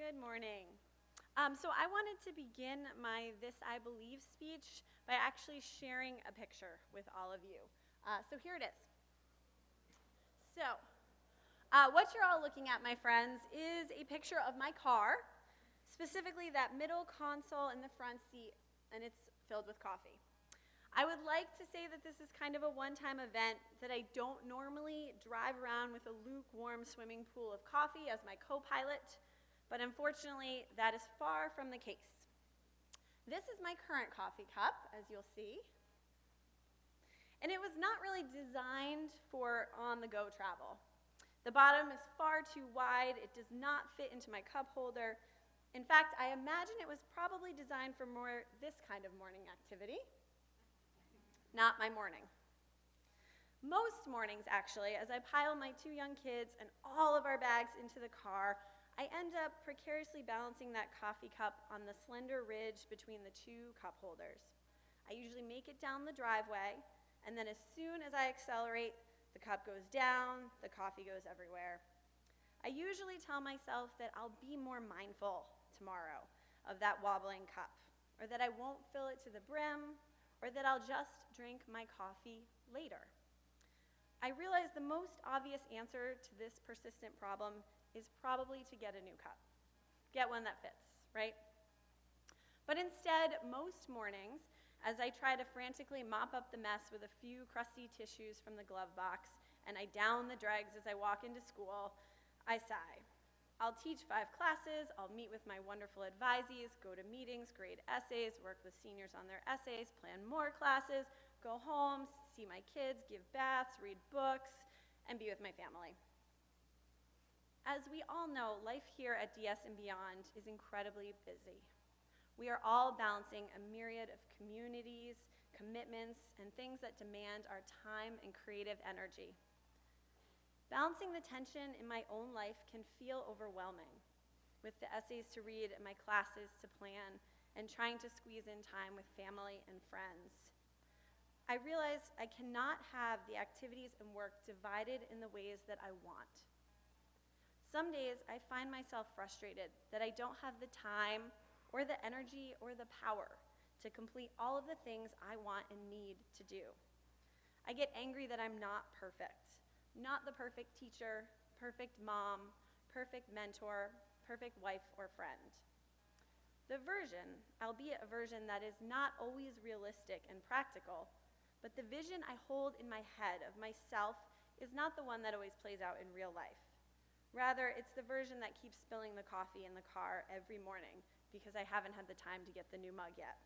Good morning. So I wanted to begin my This I Believe speech by actually sharing a picture with all of you. So here it is. So what you're all looking at, my friends, is a picture of my car, specifically that middle console in the front seat, and it's filled with coffee. I would like to say that this is kind of a one-time event, that I don't normally drive around with a lukewarm swimming pool of coffee as my co-pilot, but unfortunately, that is far from the case. This is my current coffee cup, as you'll see. And it was not really designed for on-the-go travel. The bottom is far too wide. It does not fit into my cup holder. In fact, I imagine it was probably designed for more this kind of morning activity. Not my morning. Most mornings, actually, as I pile my 2 young kids and all of our bags into the car, I end up precariously balancing that coffee cup on the slender ridge between the 2 cup holders. I usually make it down the driveway, and then as soon as I accelerate, the cup goes down, the coffee goes everywhere. I usually tell myself that I'll be more mindful tomorrow of that wobbling cup, or that I won't fill it to the brim, or that I'll just drink my coffee later. I realize the most obvious answer to this persistent problem is probably to get a new cup. Get one that fits, right? But instead, most mornings, as I try to frantically mop up the mess with a few crusty tissues from the glove box, and I down the dregs as I walk into school, I sigh. I'll teach 5 classes, I'll meet with my wonderful advisees, go to meetings, grade essays, work with seniors on their essays, plan more classes, go home, see my kids, give baths, read books, and be with my family. As we all know, life here at DS and Beyond is incredibly busy. We are all balancing a myriad of communities, commitments, and things that demand our time and creative energy. Balancing the tension in my own life can feel overwhelming, with the essays to read and my classes to plan, and trying to squeeze in time with family and friends. I realize I cannot have the activities and work divided in the ways that I want. Some days I find myself frustrated that I don't have the time or the energy or the power to complete all of the things I want and need to do. I get angry that I'm not perfect, not the perfect teacher, perfect mom, perfect mentor, perfect wife or friend. The version, albeit a version that is not always realistic and practical, but the vision I hold in my head of myself is not the one that always plays out in real life. Rather, it's the version that keeps spilling the coffee in the car every morning because I haven't had the time to get the new mug yet.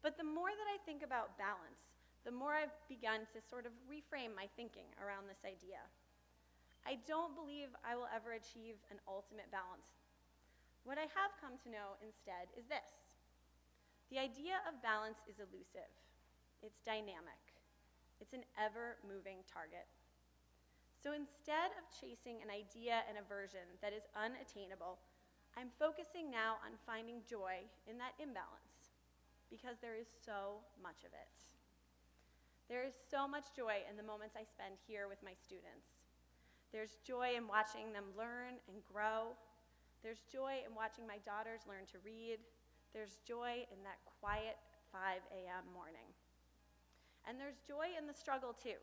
But the more that I think about balance, the more I've begun to sort of reframe my thinking around this idea. I don't believe I will ever achieve an ultimate balance. What I have come to know instead is this. The idea of balance is elusive. It's dynamic. It's an ever-moving target. So instead of chasing an idea and a version that is unattainable, I'm focusing now on finding joy in that imbalance, because there is so much of it. There is so much joy in the moments I spend here with my students. There's joy in watching them learn and grow. There's joy in watching my daughters learn to read. There's joy in that quiet 5 a.m. morning. And there's joy in the struggle too.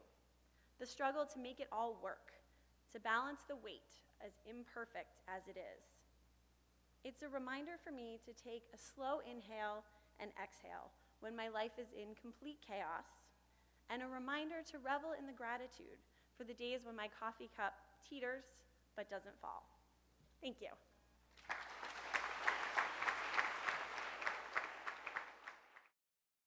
The struggle to make it all work, to balance the weight, as imperfect as it is. It's a reminder for me to take a slow inhale and exhale when my life is in complete chaos, and a reminder to revel in the gratitude for the days when my coffee cup teeters but doesn't fall. Thank you.